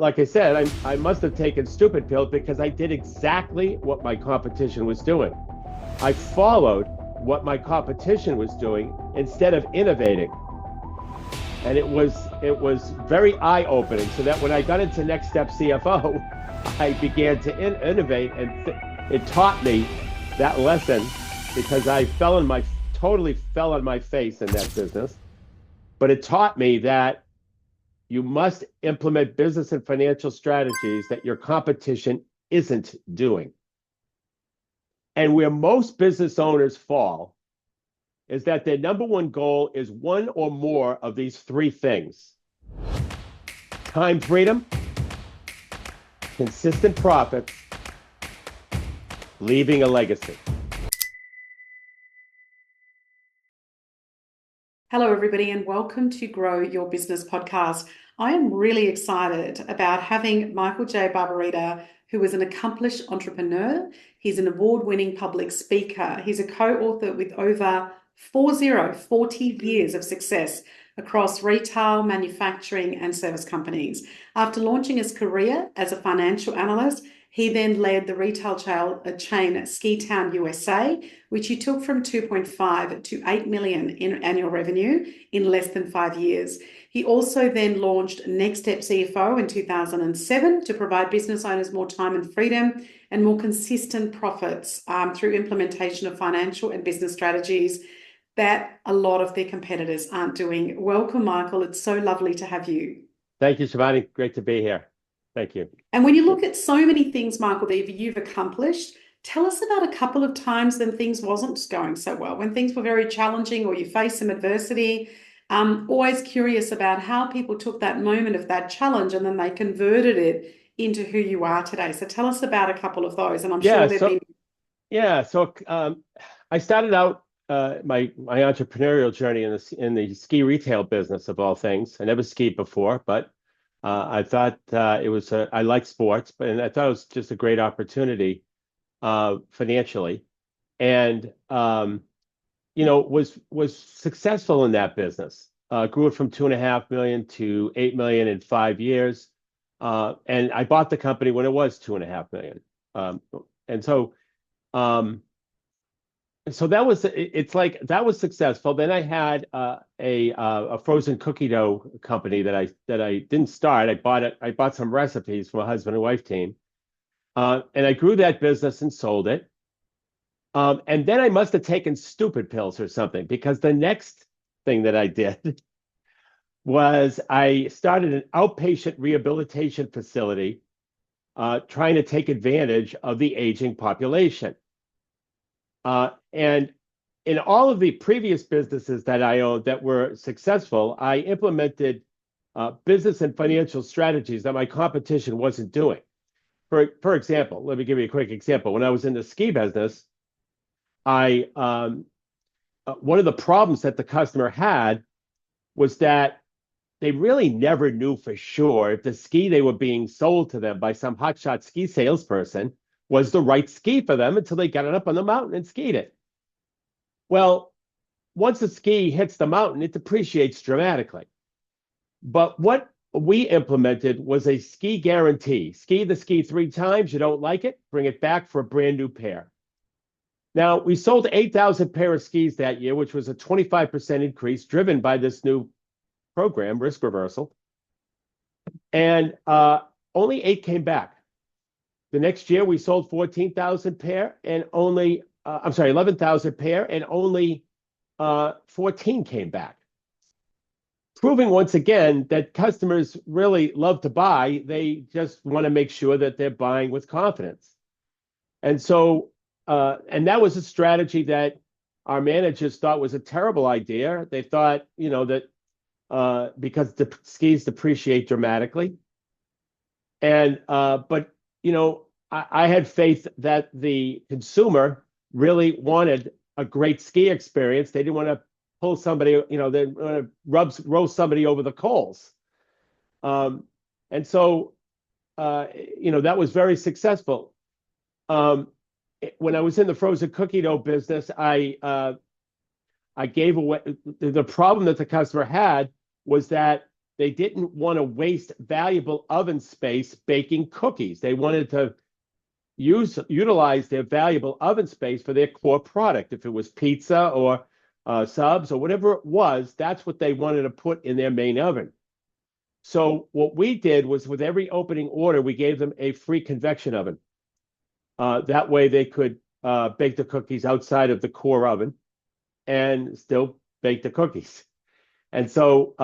like I said, I must have taken stupid pills because I did exactly what my competition was doing. I followed what my competition was doing instead of innovating. And it was very eye-opening. So that when I got into Next Step CFO, I began to innovate, and it taught me that lesson because I totally fell on my face in that business. But it taught me that you must implement business and financial strategies that your competition isn't doing. And where most business owners fall is that their number one goal is one or more of these three things: time freedom, consistent profits, leaving a legacy. Hello, everybody, and welcome to Grow Your Business podcast. I am really excited about having Michael J. Barbarita, who is an accomplished entrepreneur. He's an award-winning public speaker. He's a co-author with over 40 years of success across retail, manufacturing, and service companies. After launching his career as a financial analyst, he then led the retail chain Ski Town USA, which he took from 2.5 to 8 million in annual revenue in less than 5 years. He also then launched Next Step CFO in 2007 to provide business owners more time and freedom and more consistent profits through implementation of financial and business strategies that a lot of their competitors aren't doing. Welcome, Michael. It's so lovely to have you. Thank you, Shivani. Great to be here. Thank you. And when you look at so many things, Michael, that you've accomplished, tell us about a couple of times when things wasn't going so well, when things were very challenging or you faced some adversity. Always curious about how people took that moment of that challenge and then they converted it into who you are today. So tell us about a couple of those, and I'm sure there've been. Yeah, so I started out my entrepreneurial journey in the ski retail business, of all things. I never skied before, but I thought I like sports, and I thought it was just a great opportunity financially, and was successful in that business. Grew it from 2.5 million to 8 million in 5 years, and I bought the company when it was 2.5 million, and so that was successful. Then I had a frozen cookie dough company that I didn't start. I bought some recipes from a husband and wife team, and I grew that business and sold it. And then I must have taken stupid pills or something, because the next thing that I did was I started an outpatient rehabilitation facility, trying to take advantage of the aging population. And in all of the previous businesses that I owned that were successful, I implemented business and financial strategies that my competition wasn't doing. For example, let me give you a quick example. When I was in the ski business, one of the problems that the customer had was that they really never knew for sure if the ski they were being sold to them by some hotshot ski salesperson was the right ski for them until they got it up on the mountain and skied it. Well, once a ski hits the mountain, it depreciates dramatically. But what we implemented was a ski guarantee. Ski the ski 3 times, you don't like it, bring it back for a brand new pair. Now, we sold 8,000 pair of skis that year, which was a 25% increase driven by this new program, risk reversal. And only 8 came back. The next year, we sold 14,000 pair and only, 11,000 pair, and only 14 came back. Proving once again that customers really love to buy. They just want to make sure that they're buying with confidence. And so, and that was a strategy that our managers thought was a terrible idea. They thought, that because the skis depreciate dramatically. And, but, I had faith that the consumer really wanted a great ski experience. They didn't want to pull somebody, they want to roll somebody over the coals. And so, that was very successful. When I was in the frozen cookie dough business, I gave away, the problem that the customer had was that they didn't want to waste valuable oven space baking cookies. They wanted to utilize their valuable oven space for their core product. If it was pizza or subs or whatever it was, that's what they wanted to put in their main oven. So what we did was, with every opening order, we gave them a free convection oven. That way they could bake the cookies outside of the core oven and still bake the cookies. And so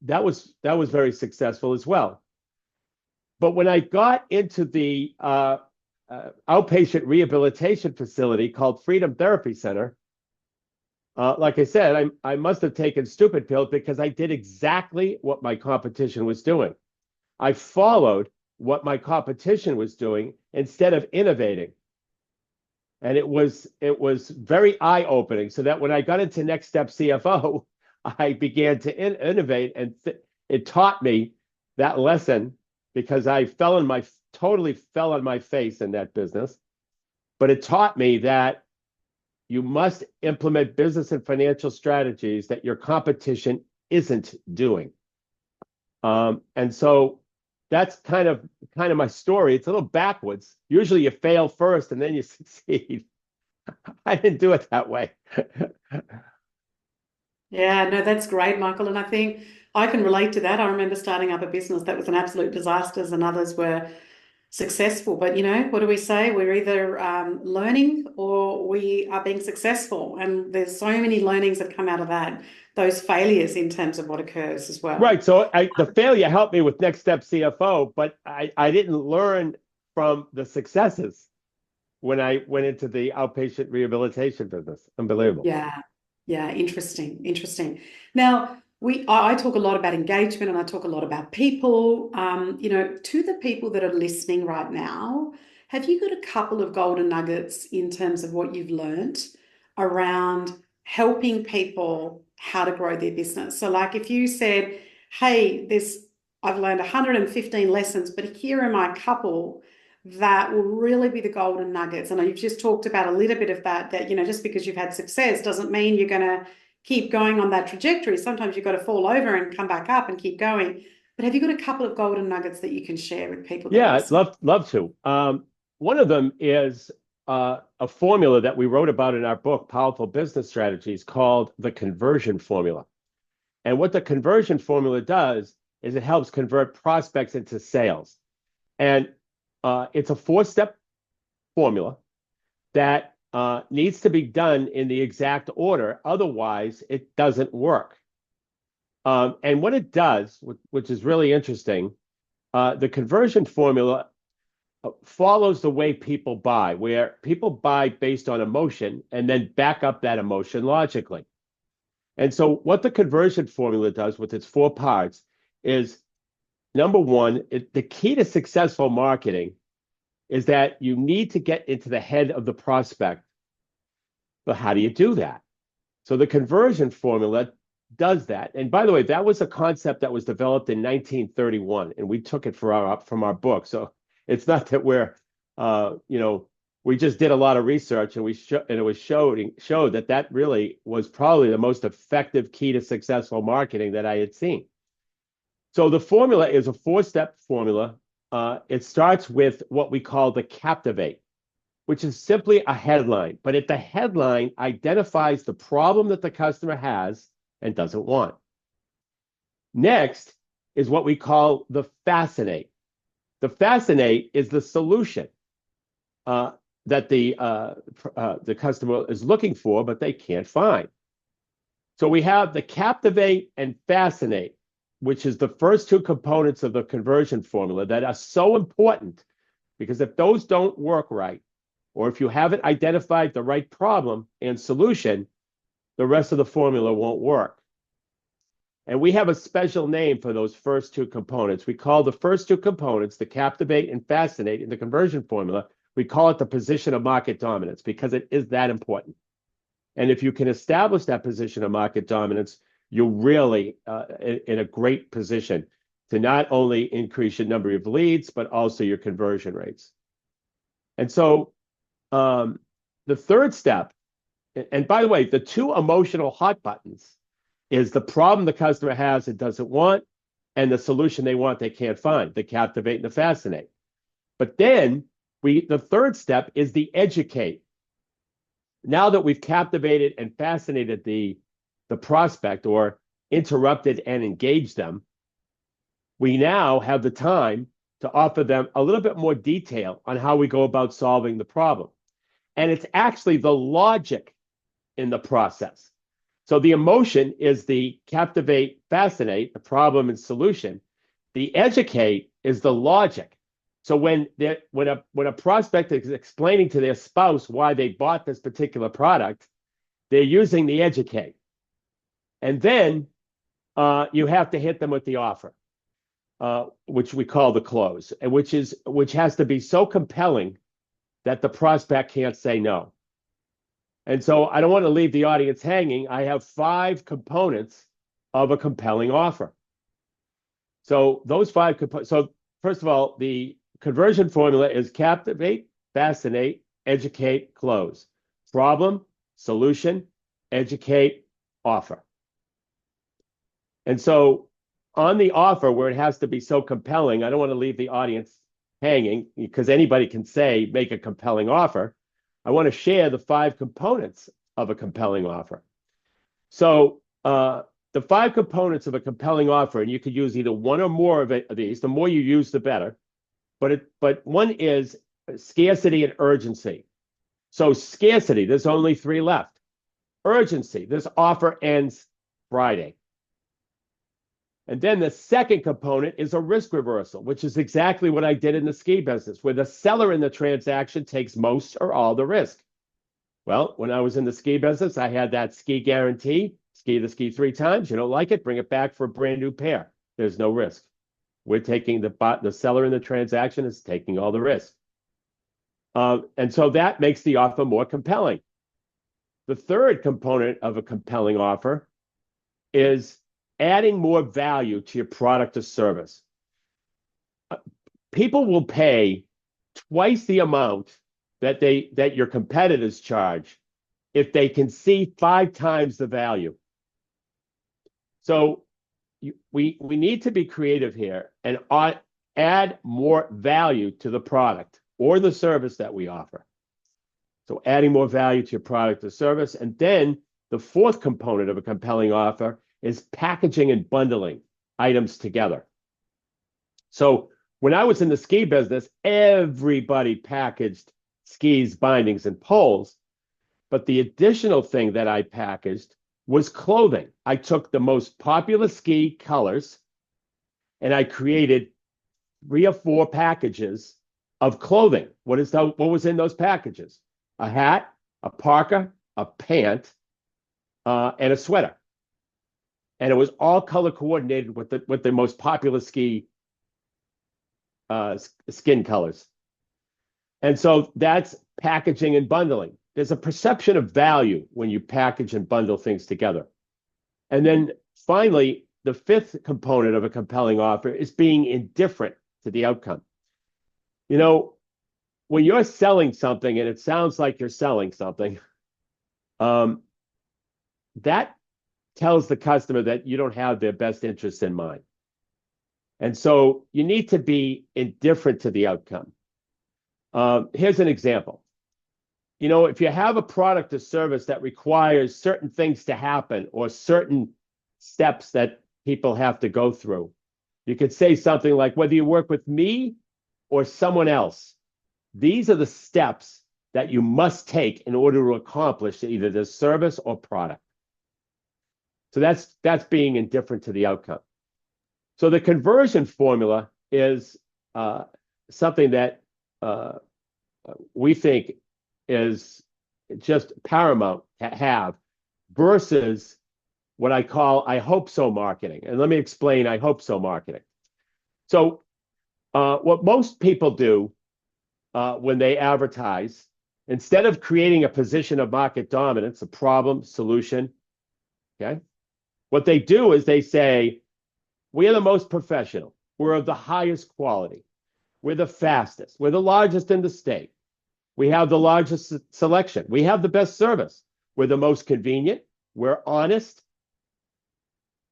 that was very successful as well. But when I got into the outpatient rehabilitation facility called Freedom Therapy Center, like I said, I must have taken stupid pills, because I did exactly what my competition was doing. I followed what my competition was doing instead of innovating. And it was very eye-opening, so that when I got into Next Step CFO, I began to innovate, and it taught me that lesson, because I totally fell on my face in that business. But it taught me that you must implement business and financial strategies that your competition isn't doing. And so that's kind of my story. It's a little backwards. Usually you fail first and then you succeed. I didn't do it that way. Yeah, no, that's great, Michael. And I think I can relate to that. I remember starting up a business that was an absolute disaster, and others were successful. But what do we say? We're either learning or we are being successful. And there's so many learnings that come out of that, those failures in terms of what occurs as well. Right. So the failure helped me with Next Step CFO, but I didn't learn from the successes when I went into the outpatient rehabilitation business. Unbelievable. Yeah, interesting. Now, I talk a lot about engagement, and I talk a lot about people. To the people that are listening right now, have you got a couple of golden nuggets in terms of what you've learned around helping people how to grow their business? So like if you said, hey, I've learned 115 lessons, but here are my couple that will really be the golden nuggets. And you've just talked about a little bit of that just because you've had success doesn't mean you're going to keep going on that trajectory. Sometimes you've got to fall over and come back up and keep going. But have you got a couple of golden nuggets that you can share with people? Yeah, I'd love to. One of them is a formula that we wrote about in our book, Powerful Business Strategies, called the conversion formula. And what the conversion formula does is it helps convert prospects into sales. And it's a 4-step formula that needs to be done in the exact order. Otherwise, it doesn't work. And what it does, which is really interesting, the conversion formula follows the way people buy, where people buy based on emotion and then back up that emotion logically. And so what the conversion formula does with its 4 parts is, number one, the key to successful marketing is that you need to get into the head of the prospect. But how do you do that? So the conversion formula does that. And by the way, that was a concept that was developed in 1931, and we took it from our book. So it's not that we're, we just did a lot of research, and it was showed that really was probably the most effective key to successful marketing that I had seen. So the formula is a 4-step formula. It starts with what we call the captivate, which is simply a headline. But the headline identifies the problem that the customer has and doesn't want. Next is what we call the fascinate. The fascinate is the solution that the customer is looking for, but they can't find. So we have the captivate and fascinate, which is the first 2 components of the conversion formula that are so important, because if those don't work right, or if you haven't identified the right problem and solution, the rest of the formula won't work. And we have a special name for those first 2 components. We call the first 2 components, the captivate and fascinate, in the conversion formula, we call it the position of market dominance, because it is that important. And if you can establish that position of market dominance, you're really in a great position to not only increase your number of leads, but also your conversion rates. And so the 3rd step, and by the way, the 2 emotional hot buttons is the problem the customer has and doesn't want, and the solution they want they can't find, the captivate and the fascinate. But then the third step is the educate. Now that we've captivated and fascinated the prospect, or interrupted and engaged them, we now have the time to offer them a little bit more detail on how we go about solving the problem. And it's actually the logic in the process. So the emotion is the captivate, fascinate, the problem and solution. The educate is the logic. So when a prospect is explaining to their spouse why they bought this particular product, they're using the educate. And then you have to hit them with the offer, which we call the close, and which has to be so compelling that the prospect can't say no. And so I don't want to leave the audience hanging. I have 5 components of a compelling offer. So those 5 components. So first of all, the conversion formula is captivate, fascinate, educate, close. Problem, solution, educate, offer. And so on the offer, where it has to be so compelling, I don't want to leave the audience hanging, because anybody can say, make a compelling offer. I want to share the 5 components of a compelling offer. So the 5 components of a compelling offer, and you could use either one or more of these. The more you use, the better. But one is scarcity and urgency. So scarcity, there's only 3 left. Urgency, this offer ends Friday. And then the second component is a risk reversal, which is exactly what I did in the ski business, where the seller in the transaction takes most or all the risk. Well, when I was in the ski business, I had that ski guarantee: ski the ski 3 times. You don't like it, bring it back for a brand new pair. There's no risk. We're taking the seller in the transaction is taking all the risk. And so that makes the offer more compelling. The third component of a compelling offer is adding more value to your product or service. People will pay twice the amount that your competitors charge if they can see 5 times the value. So we need to be creative here and add more value to the product or the service that we offer. So adding more value to your product or service. And then the fourth component of a compelling offer is packaging and bundling items together. So when I was in the ski business, everybody packaged skis, bindings, and poles. But the additional thing that I packaged was clothing. I took the most popular ski colors and I created 3 or 4 packages of clothing. What was in those packages? A hat, a parka, a pant, and a sweater. And it was all color coordinated with the most popular ski skin colors. And so that's packaging and bundling. There's a perception of value when you package and bundle things together. And then finally, the 5th component of a compelling offer is being indifferent to the outcome. You know, when you're selling something and it sounds like you're selling something, that tells the customer that you don't have their best interests in mind. And so you need to be indifferent to the outcome. Here's an example. You know, if you have a product or service that requires certain things to happen or certain steps that people have to go through, you could say something like, whether you work with me or someone else, these are the steps that you must take in order to accomplish either the service or product. So that's being indifferent to the outcome. So the conversion formula is something that we think is just paramount to have versus what I call I hope so marketing. And let me explain I hope so marketing. So what most people do when they advertise, instead of creating a position of market dominance, a problem, solution, okay, what they do is they say, we are the most professional. We're of the highest quality. We're the fastest. We're the largest in the state. We have the largest selection. We have the best service. We're the most convenient. We're honest.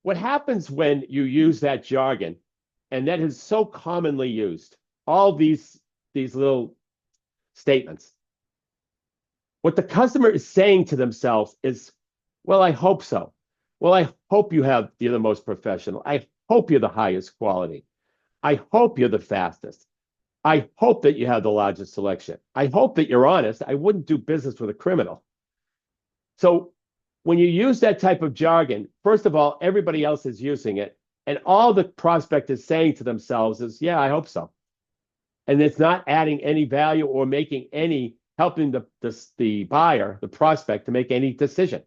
what happens when you use that jargon, and that is so commonly used, all these little statements, what the customer is saying to themselves is, well, I hope so. Well, I hope you're the most professional. I hope you're the highest quality. I hope you're the fastest. I hope that you have the largest selection. I hope that you're honest. I wouldn't do business with a criminal. So when you use that type of jargon, first of all, everybody else is using it. And all the prospect is saying to themselves is, yeah, I hope so. And it's not adding any value or helping the buyer, the prospect, to make any decision.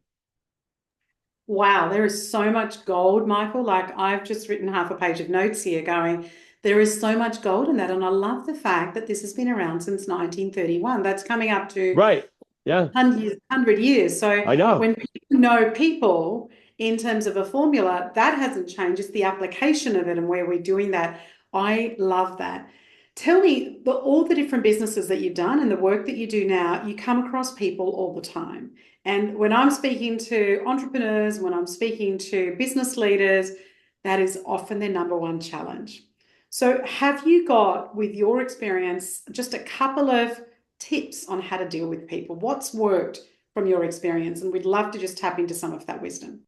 Wow, there is so much gold, Michael. Like I've just written half a page of notes here going, there is so much gold in that. And I love the fact that this has been around since 1931. That's coming up to Right. Yeah. 100 years. So I know. when people know people in terms of a formula, that hasn't changed. It's the application of it and where we're doing that. I love that. Tell me, all the different businesses that you've done and the work that you do now, you come across people all the time. And when I'm speaking to entrepreneurs, when I'm speaking to business leaders, that is often their number one challenge. So have you got, with your experience, just a couple of tips on how to deal with people? What's worked from your experience? And we'd love to just tap into some of that wisdom.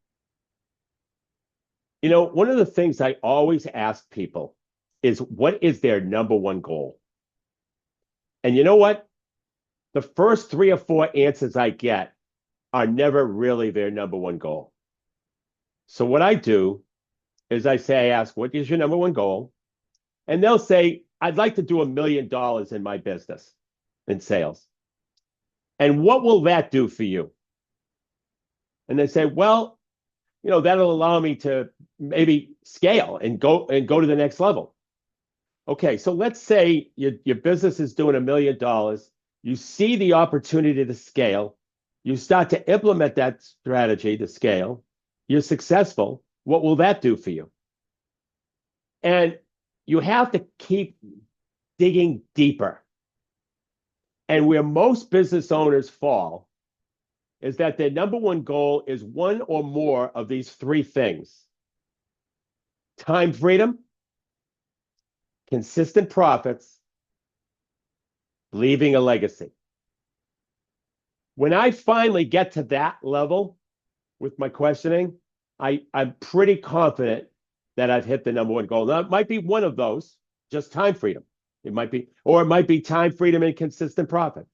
You know, one of the things I always ask people is, what is their number one goal? And you know what? The first 3 or 4 answers I get are never really their number one goal. So what I do is I ask, what is your number one goal? And they'll say, I'd like to do $1 million in my business in sales. And what will that do for you? And they say, well, you know, that'll allow me to maybe scale and go to the next level. Okay, so let's say your business is doing $1 million. You see the opportunity to scale. You start to implement that strategy to scale. You're successful. What will that do for you? And you have to keep digging deeper. And where most business owners fall is that their number one goal is one or more of these 3 things: time freedom, consistent profits, leaving a legacy. When I finally get to that level with my questioning, I'm pretty confident that I've hit the number one goal. Now, it might be one of those, just time freedom. It might be time freedom and consistent profit.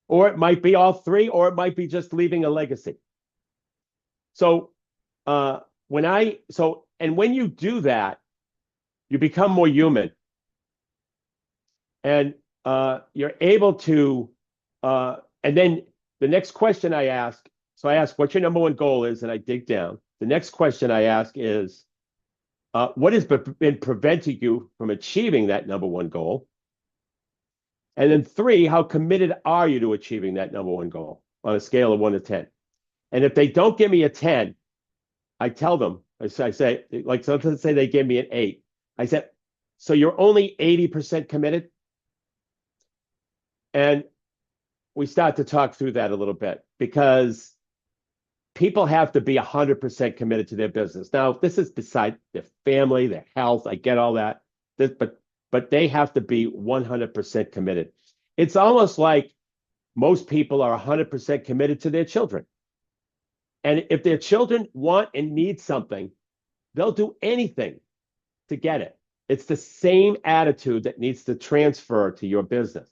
Or it might be all 3, or it might be just leaving a legacy. So when you do that, you become more human. And you're able to, and then the next question I ask, so I ask what your number one goal is, and I dig down. The next question I ask is, what has been preventing you from achieving that number one goal? And then 3, how committed are you to achieving that number one goal on a scale of 1 to 10? And if they don't give me a 10, I tell them, I say, like, so let's say they give me an 8. I said, so you're only 80% committed? And we start to talk through that a little bit, because people have to be 100% committed to their business. Now, this is beside their family, their health. I get all that. But they have to be 100% committed. It's almost like most people are 100% committed to their children. And if their children want and need something, they'll do anything to get it. It's the same attitude that needs to transfer to your business.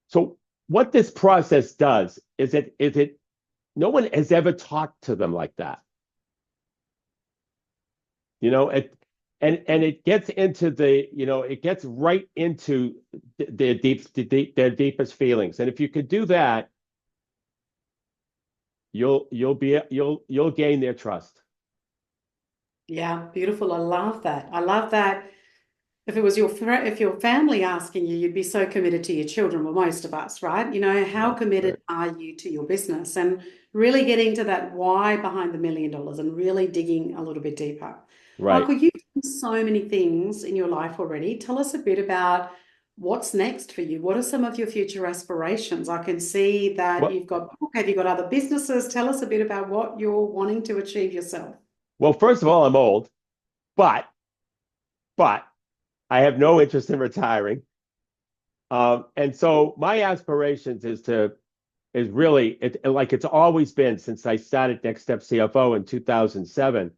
So what this process does is no one has ever talked to them like that. You know, and it gets into it gets right into their deepest feelings. And if you could do that, you'll gain their trust. Yeah, beautiful. I love that. I love that. If it was your family asking you, you'd be so committed to your children, well, most of us, right? You know, how committed are you to your business? And really getting to that why behind the $1 million and really digging a little bit deeper. Right. Michael, you've done so many things in your life already. Tell us a bit about what's next for you. What are some of your future aspirations? I can see that you've got, have you got other businesses? Tell us a bit about what you're wanting to achieve yourself. Well, first of all, I'm old, but but I have no interest in retiring. And so my aspirations is really like it's always been since I started Next Step CFO in 2007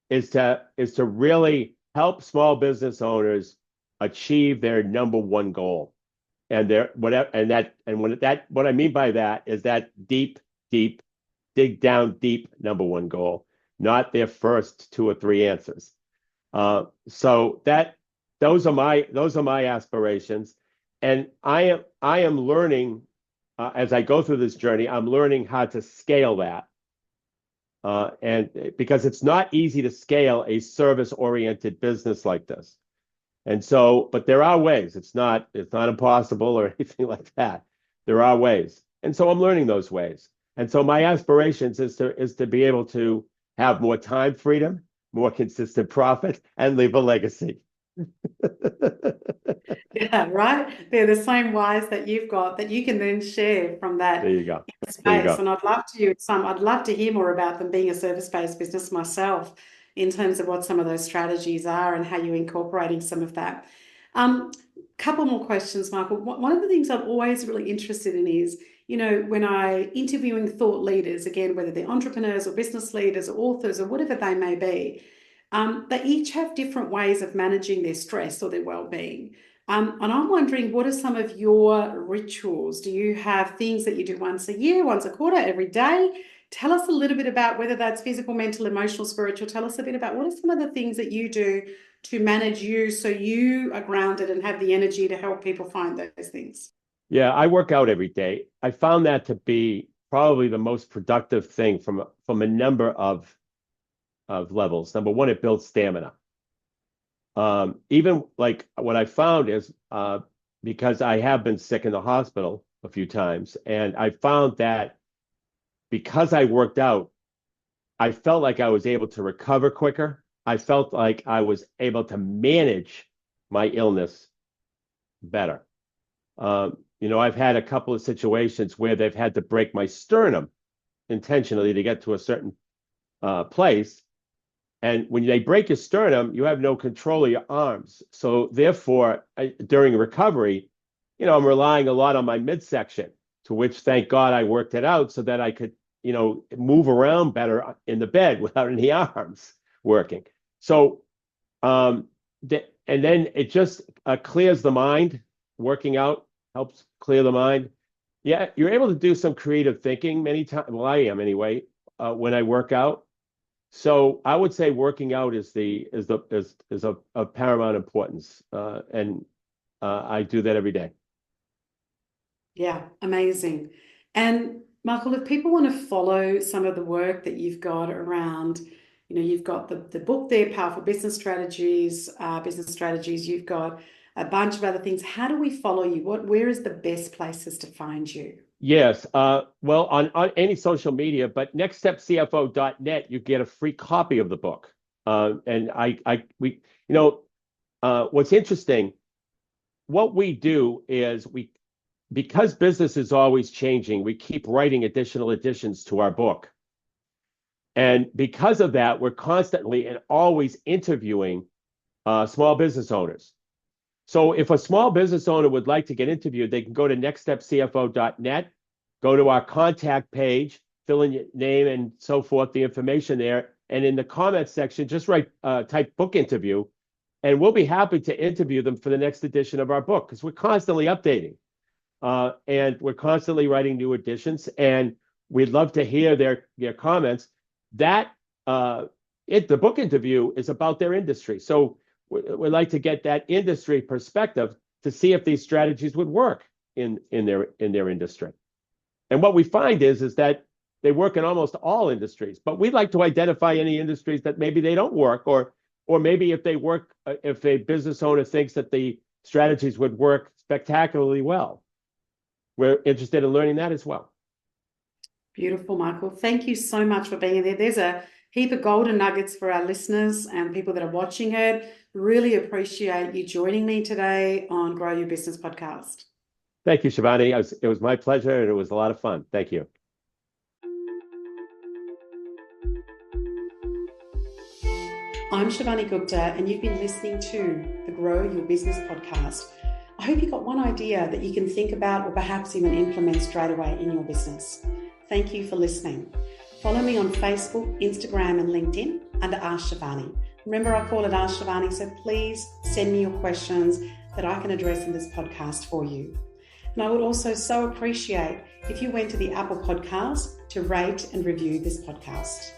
is to really help small business owners achieve their number one goal. And their whatever and that and what I mean by that is that deep, dig down deep number one goal, not their first two or three answers. So that those are my aspirations, and I am learning as I go through this journey. I'm learning how to scale that, and because it's not easy to scale a service-oriented business like this. And so, but there are ways. It's not impossible or anything like that. There are ways, and so I'm learning those ways. And so my aspirations is to be able to have more time freedom, more consistent profit, and leave a legacy. Yeah, right. They're the same whys that you've got that you can then share from There that you go. There you space. go. And I'd love to hear more about them being a service-based business myself in terms of what some of those strategies are and how you're incorporating some of that. Couple more questions, Michael. One of the things I'm always really interested in is, when I interviewing thought leaders, again, whether they're entrepreneurs or business leaders or authors or whatever they may be, they each have different ways of managing their stress or their well-being. And I'm wondering, what are some of your rituals? Do you have things that you do once a year, once a quarter, every day? Tell us a little bit about whether that's physical, mental, emotional, spiritual. Tell us a bit about what are some of the things that you do to manage you so you are grounded and have the energy to help people find those things. Yeah, I work out every day. I found that to be probably the most productive thing from a number of levels. Number one, it builds stamina. Even like what I found is because I have been sick in the hospital a few times, and I found that because I worked out, I felt like I was able to recover quicker. I felt like I was able to manage my illness better. I've had a couple of situations where they've had to break my sternum intentionally to get to a certain place. And when they break your sternum, you have no control of your arms. So therefore, during recovery, I'm relying a lot on my midsection, to which thank God I worked it out so that I could, move around better in the bed without any arms working. So, and then it just clears the mind. Working out helps clear the mind. Yeah, you're able to do some creative thinking many times. Well, I am anyway, when I work out. So I would say working out is of paramount importance, and I do that every day. Yeah, amazing. And Michael, if people want to follow some of the work that you've got around, you've got the book there, Powerful Business Strategies, you've got a bunch of other things. How do we follow you? Where is the best places to find you? Yes, well, on any social media, but nextstepcfo.net, you get a free copy of the book. And what's interesting, what we do is because business is always changing, we keep writing additional additions to our book. And because of that, we're constantly and always interviewing small business owners. So if a small business owner would like to get interviewed, they can go to nextstepcfo.net, go to our contact page, fill in your name and so forth, the information there. And in the comments section, just type book interview, and we'll be happy to interview them for the next edition of our book, because we're constantly updating. And we're constantly writing new editions, and we'd love to hear their comments. The book interview is about their industry. So we'd like to get that industry perspective to see if these strategies would work in their industry. And what we find is that they work in almost all industries, but we'd like to identify any industries that maybe they don't work, or maybe if they work, if a business owner thinks that the strategies would work spectacularly well. We're interested in learning that as well. Beautiful, Michael. Thank you so much for being there. There's a heap of golden nuggets for our listeners and people that are watching it. Really appreciate you joining me today on Grow Your Business podcast. Thank you, Shivani. It was my pleasure, and it was a lot of fun. Thank you. I'm Shivani Gupta, and you've been listening to the Grow Your Business podcast. I hope you got one idea that you can think about or perhaps even implement straight away in your business. Thank you for listening. Follow me on Facebook, Instagram, and LinkedIn under Ask Shivani. Remember, I call it Ask Shivani, so please send me your questions that I can address in this podcast for you. And I would also so appreciate if you went to the Apple Podcast to rate and review this podcast.